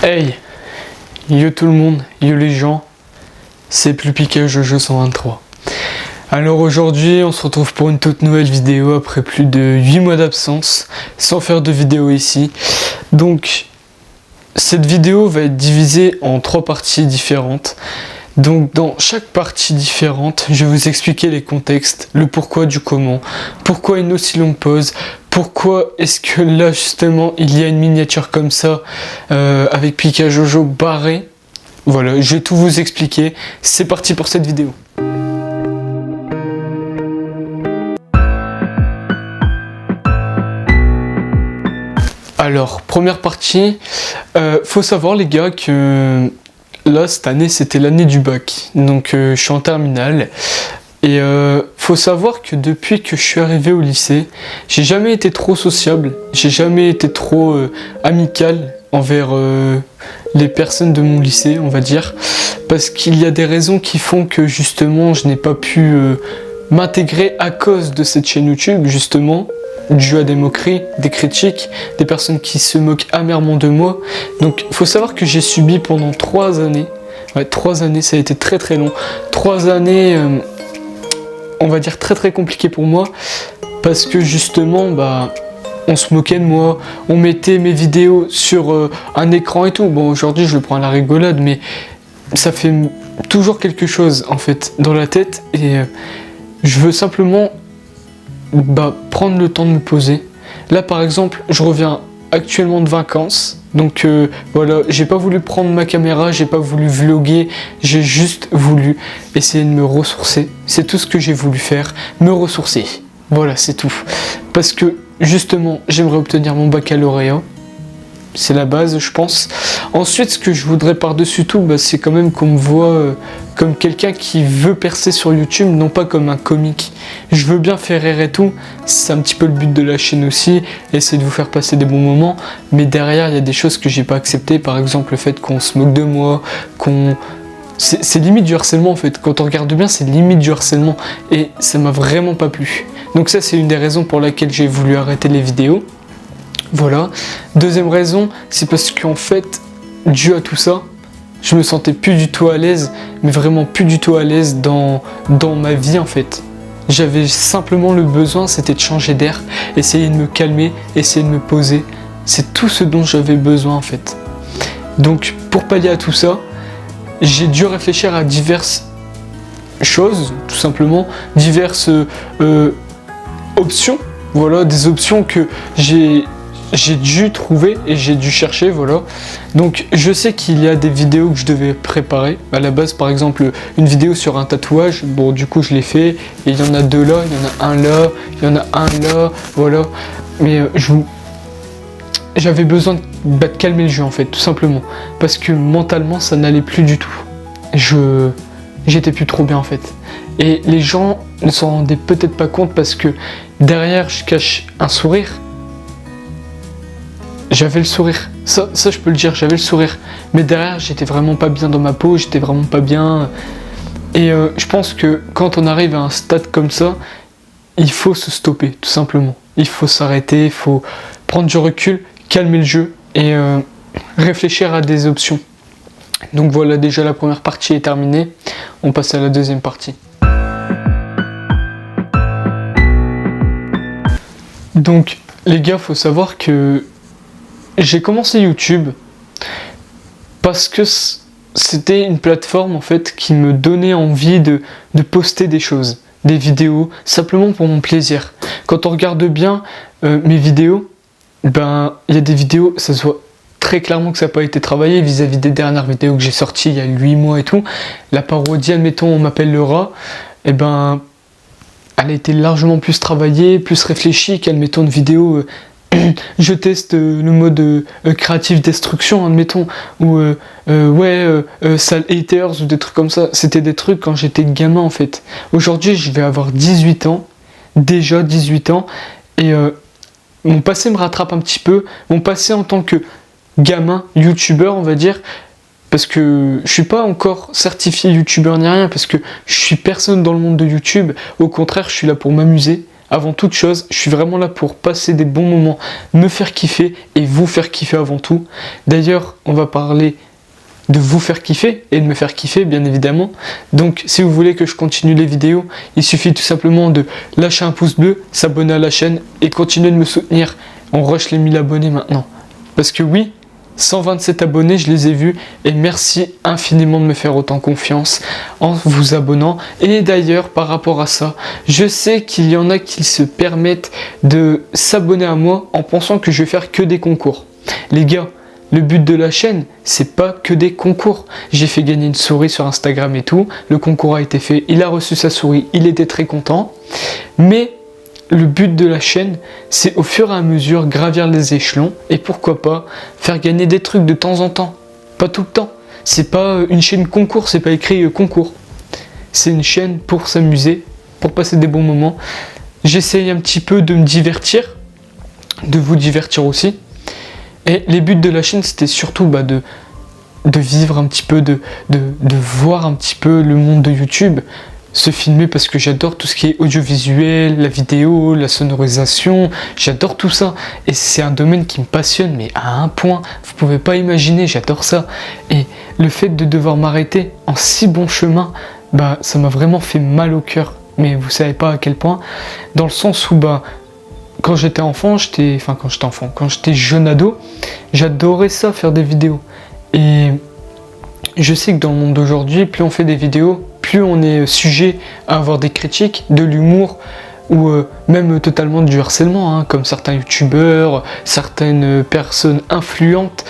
Hey, yo tout le monde, yo les gens, c'est plus piqué Jojo 123. Alors aujourd'hui, on se retrouve pour une toute nouvelle vidéo après plus de 8 mois d'absence, sans faire de vidéo ici. Donc, cette vidéo va être divisée en 3 parties différentes. Donc dans chaque partie différente, je vais vous expliquer les contextes, le pourquoi du comment, pourquoi une aussi longue pause, pourquoi est-ce que là justement il y a une miniature comme ça avec Pika Jojo barré. Voilà, je vais tout vous expliquer, c'est parti pour cette vidéo. Alors, première partie, faut savoir les gars que là, cette année, c'était l'année du bac, donc je suis en terminale, et faut savoir que depuis que je suis arrivé au lycée, j'ai jamais été trop sociable, j'ai jamais été trop amical envers les personnes de mon lycée, on va dire, parce qu'il y a des raisons qui font que justement, je n'ai pas pu m'intégrer à cause de cette chaîne YouTube, justement, dû à des moqueries, des critiques, des personnes qui se moquent amèrement de moi. Donc il faut savoir que j'ai subi pendant 3 années, 3 années, ça a été très très long, 3 années, on va dire très compliquées pour moi, parce que justement, on se moquait de moi, on mettait mes vidéos sur un écran et tout. Bon, aujourd'hui je le prends à la rigolade, mais ça fait toujours quelque chose en fait dans la tête, et je veux simplement prendre le temps de me poser. Là par exemple, je reviens actuellement de vacances, donc voilà, j'ai pas voulu prendre ma caméra, j'ai pas voulu vlogger, j'ai juste voulu essayer de me ressourcer. C'est tout ce que j'ai voulu faire, me ressourcer. Voilà, c'est tout. Parce que justement, j'aimerais obtenir mon baccalauréat. C'est la base, je pense. Ensuite, ce que je voudrais par-dessus tout, c'est quand même qu'on me voit comme quelqu'un qui veut percer sur YouTube, non pas comme un comique. Je veux bien faire rire et tout, c'est un petit peu le but de la chaîne aussi, essayer de vous faire passer des bons moments, mais derrière, il y a des choses que j'ai pas acceptées, par exemple le fait qu'on se moque de moi, c'est limite du harcèlement en fait. Quand on regarde bien, c'est limite du harcèlement, et ça m'a vraiment pas plu. Donc ça, c'est une des raisons pour laquelle j'ai voulu arrêter les vidéos. Voilà. Deuxième raison, c'est parce qu'en fait, dû à tout ça, je me sentais plus du tout à l'aise, mais vraiment plus du tout à l'aise dans ma vie en fait. J'avais simplement le besoin, c'était de changer d'air, essayer de me calmer, essayer de me poser. C'est tout ce dont j'avais besoin en fait. Donc pour pallier à tout ça, j'ai dû réfléchir à diverses choses, tout simplement, diverses options. Voilà, des options que j'ai dû trouver et j'ai dû chercher, voilà. Donc je sais qu'il y a des vidéos que je devais préparer. À la base, par exemple, une vidéo sur un tatouage, bon du coup je l'ai fait, et il y en a 2 là, il y en a un là, il y en a un là, voilà. Mais j'avais besoin de calmer le jeu en fait, tout simplement. Parce que mentalement ça n'allait plus du tout. J'étais plus trop bien en fait. Et les gens ne s'en rendaient peut-être pas compte parce que derrière je cache un sourire. J'avais le sourire, ça je peux le dire, j'avais le sourire, mais derrière j'étais vraiment pas bien dans ma peau, j'étais vraiment pas bien, et je pense que quand on arrive à un stade comme ça, il faut se stopper, tout simplement, il faut s'arrêter, il faut prendre du recul, calmer le jeu, et réfléchir à des options. Donc voilà, déjà la première partie est terminée, on passe à la deuxième partie. Donc les gars, faut savoir que j'ai commencé YouTube parce que c'était une plateforme en fait qui me donnait envie de poster des choses, des vidéos, simplement pour mon plaisir. Quand on regarde bien mes vidéos, il y a des vidéos, ça se voit très clairement que ça n'a pas été travaillé vis-à-vis des dernières vidéos que j'ai sorties il y a 8 mois et tout. La parodie, admettons, on m'appelle le rat, elle a été largement plus travaillée, plus réfléchie qu'admettons une vidéo... je teste le mode créatif destruction, admettons, ou sale haters ou des trucs comme ça. C'était des trucs quand j'étais gamin en fait. Aujourd'hui je vais avoir 18 ans, déjà 18 ans, et mon passé me rattrape un petit peu, mon passé en tant que gamin, youtubeur on va dire, parce que je suis pas encore certifié youtubeur ni rien, parce que je suis personne dans le monde de YouTube, au contraire je suis là pour m'amuser, Avant toute chose, je suis vraiment là pour passer des bons moments, me faire kiffer et vous faire kiffer avant tout. D'ailleurs, on va parler de vous faire kiffer et de me faire kiffer, bien évidemment. Donc si vous voulez que je continue les vidéos, il suffit tout simplement de lâcher un pouce bleu, s'abonner à la chaîne et continuer de me soutenir. On rush les 1000 abonnés maintenant. Parce que oui, 127 abonnés, je les ai vus et merci infiniment de me faire autant confiance en vous abonnant. Et d'ailleurs, par rapport à ça, je sais qu'il y en a qui se permettent de s'abonner à moi en pensant que je vais faire que des concours. Les gars, le but de la chaîne, c'est pas que des concours. J'ai fait gagner une souris sur Instagram et tout. Le concours a été fait, il a reçu sa souris, il était très content. Mais le but de la chaîne, c'est au fur et à mesure gravir les échelons et pourquoi pas faire gagner des trucs de temps en temps. Pas tout le temps. C'est pas une chaîne concours, c'est pas écrit concours. C'est une chaîne pour s'amuser, pour passer des bons moments. J'essaye un petit peu de me divertir, de vous divertir aussi. Et les buts de la chaîne, c'était surtout de vivre un petit peu, de voir un petit peu le monde de YouTube, se filmer parce que j'adore tout ce qui est audiovisuel, la vidéo, la sonorisation, j'adore tout ça. Et c'est un domaine qui me passionne, mais à un point, vous pouvez pas imaginer, j'adore ça. Et le fait de devoir m'arrêter en si bon chemin, ça m'a vraiment fait mal au cœur. Mais vous savez pas à quel point, dans le sens où quand j'étais jeune ado, j'adorais ça, faire des vidéos. Et je sais que dans le monde d'aujourd'hui, plus on fait des vidéos, plus on est sujet à avoir des critiques, de l'humour ou même totalement du harcèlement, comme certains youtubeurs, certaines personnes influentes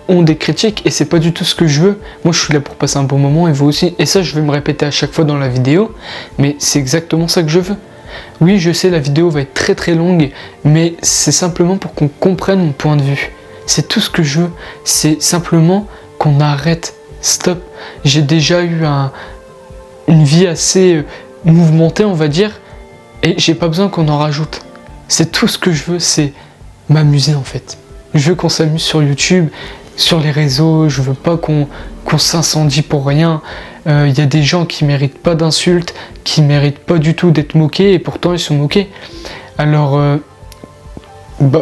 ont des critiques et c'est pas du tout ce que je veux. Moi je suis là pour passer un bon moment et vous aussi. Et ça je vais me répéter à chaque fois dans la vidéo, mais c'est exactement ça que je veux. Oui, je sais, la vidéo va être très très longue, mais c'est simplement pour qu'on comprenne mon point de vue. C'est tout ce que je veux, c'est simplement qu'on arrête. Stop. J'ai déjà eu une vie assez mouvementée, on va dire, et j'ai pas besoin qu'on en rajoute. C'est tout ce que je veux, c'est m'amuser en fait. Je veux qu'on s'amuse sur YouTube, sur les réseaux, je veux pas qu'on s'incendie pour rien. Y a des gens qui méritent pas d'insultes, qui méritent pas du tout d'être moqués, et pourtant ils sont moqués. Alors,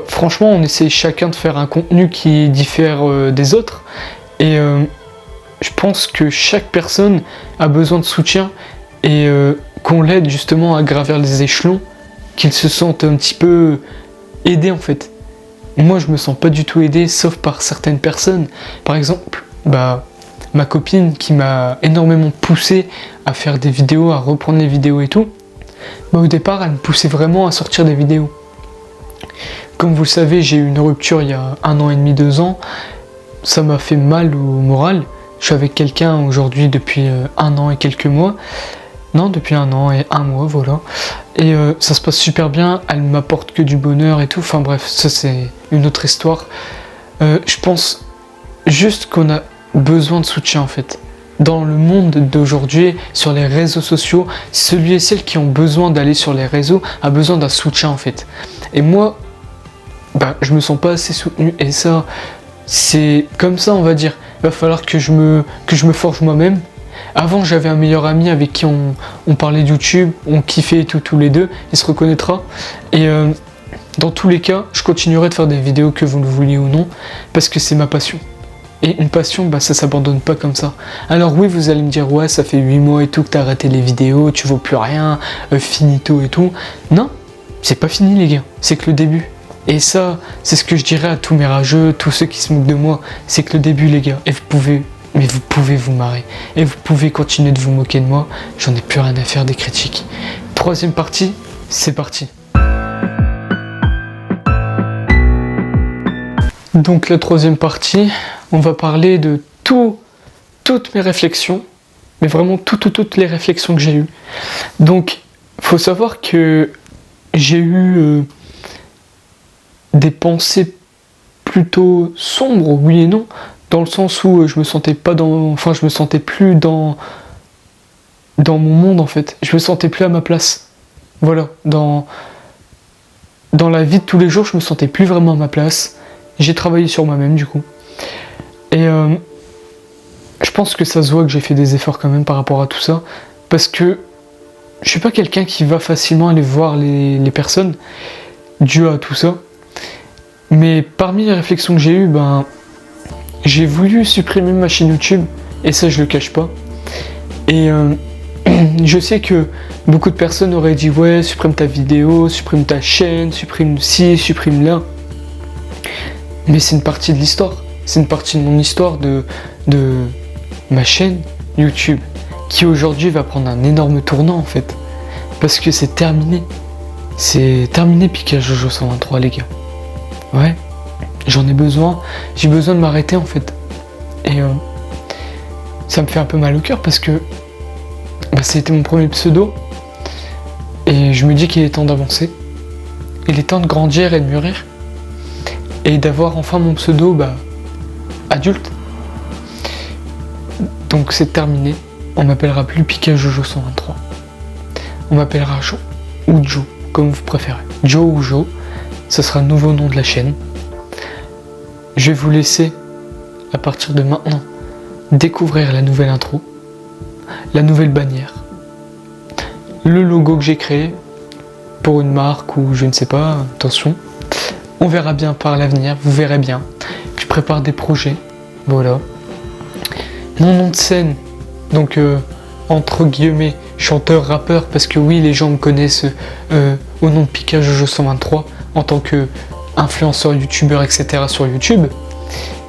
franchement, on essaie chacun de faire un contenu qui diffère des autres, et je pense que chaque personne a besoin de soutien, et qu'on l'aide justement à gravir les échelons, qu'il se sente un petit peu aidé en fait. Moi, je me sens pas du tout aidé, sauf par certaines personnes. Par exemple, ma copine qui m'a énormément poussé à faire des vidéos, à reprendre les vidéos et tout. Au départ, elle me poussait vraiment à sortir des vidéos. Comme vous le savez, j'ai eu une rupture il y a 1 an et demi, 2 ans. Ça m'a fait mal au moral. Je suis avec quelqu'un aujourd'hui depuis 1 an et quelques mois. Non, depuis 1 an et 1 mois, voilà. Et ça se passe super bien, elle m'apporte que du bonheur et tout. Enfin bref, ça c'est une autre histoire. Je pense juste qu'on a besoin de soutien en fait. Dans le monde d'aujourd'hui, sur les réseaux sociaux, celui et celle qui ont besoin d'aller sur les réseaux a besoin d'un soutien en fait. Et moi, je me sens pas assez soutenu et ça, c'est comme ça on va dire. Il va falloir que je me forge moi-même. Avant, j'avais un meilleur ami avec qui on parlait de YouTube, on kiffait et tout, tous les deux, il se reconnaîtra. Et dans tous les cas, je continuerai de faire des vidéos que vous le vouliez ou non, parce que c'est ma passion. Et une passion, ça s'abandonne pas comme ça. Alors oui, vous allez me dire, ouais, ça fait 8 mois et tout que t'as arrêté les vidéos, tu vaux plus rien, finito et tout. Non, c'est pas fini les gars, c'est que le début. Et ça, c'est ce que je dirais à tous mes rageux, tous ceux qui se moquent de moi, c'est que le début les gars, et vous pouvez vous marrer. Et vous pouvez continuer de vous moquer de moi. J'en ai plus rien à faire des critiques. 3e partie, c'est parti. Donc la 3e partie, on va parler de toutes mes réflexions. Mais vraiment toutes les réflexions que j'ai eues. Donc, faut savoir que j'ai eu des pensées plutôt sombres, oui et non. Dans le sens où je me sentais plus dans mon monde en fait. Je me sentais plus à ma place. Voilà, dans la vie de tous les jours, je me sentais plus vraiment à ma place. J'ai travaillé sur moi-même du coup. Et je pense que ça se voit que j'ai fait des efforts quand même par rapport à tout ça. Parce que je suis pas quelqu'un qui va facilement aller voir les personnes dû à tout ça. Mais parmi les réflexions que j'ai eues, j'ai voulu supprimer ma chaîne YouTube, et ça je le cache pas. Et je sais que beaucoup de personnes auraient dit ouais, supprime ta vidéo, supprime ta chaîne, supprime ci, supprime là. Mais c'est une partie de l'histoire. C'est une partie de mon histoire de ma chaîne YouTube, qui aujourd'hui va prendre un énorme tournant en fait. Parce que c'est terminé. C'est terminé Pika Jojo 123 les gars. Ouais, j'en ai besoin. J'ai besoin de m'arrêter en fait. Et ça me fait un peu mal au cœur parce que c'était mon premier pseudo. Et je me dis qu'il est temps d'avancer. Il est temps de grandir et de mûrir. Et d'avoir enfin mon pseudo adulte. Donc c'est terminé. On m'appellera plus Pika Jojo 123. On m'appellera Jo. Ou Joe, comme vous préférez. Joe ou Jo. Ce sera le nouveau nom de la chaîne. Je vais vous laisser, à partir de maintenant, découvrir la nouvelle intro, la nouvelle bannière, le logo que j'ai créé pour une marque ou je ne sais pas, attention. On verra bien par l'avenir, vous verrez bien. Je prépare des projets, voilà. Mon nom de scène, donc entre guillemets, chanteur, rappeur, parce que oui, les gens me connaissent au nom de Pika Jojo 123 en tant que influenceur, youtubeur, etc. sur YouTube.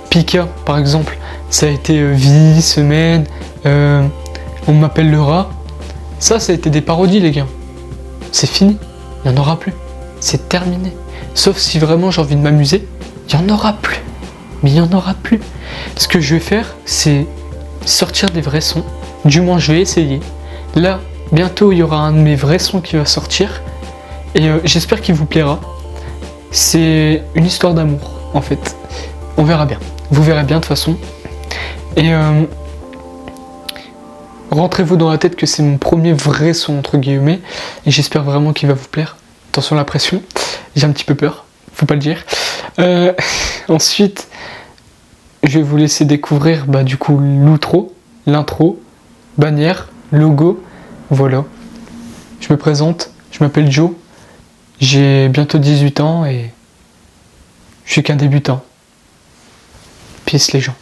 Pika, par exemple, ça a été Vie, Semaine, on m'appelle le rat. Ça a été des parodies, les gars. C'est fini, il n'y en aura plus. C'est terminé. Sauf si vraiment j'ai envie de m'amuser, il n'y en aura plus. Mais il n'y en aura plus. Ce que je vais faire, c'est sortir des vrais sons. Du moins, je vais essayer. Là, bientôt, il y aura un de mes vrais sons qui va sortir. Et j'espère qu'il vous plaira. C'est une histoire d'amour, en fait. On verra bien. Vous verrez bien de toute façon. Et rentrez-vous dans la tête que c'est mon premier vrai son, entre guillemets. Et j'espère vraiment qu'il va vous plaire. Attention à la pression. J'ai un petit peu peur. Faut pas le dire. Ensuite, je vais vous laisser découvrir du coup l'outro, l'intro, bannière, logo. Voilà. Je me présente. Je m'appelle Joe. J'ai bientôt 18 ans et je suis qu'un débutant. Peace les gens.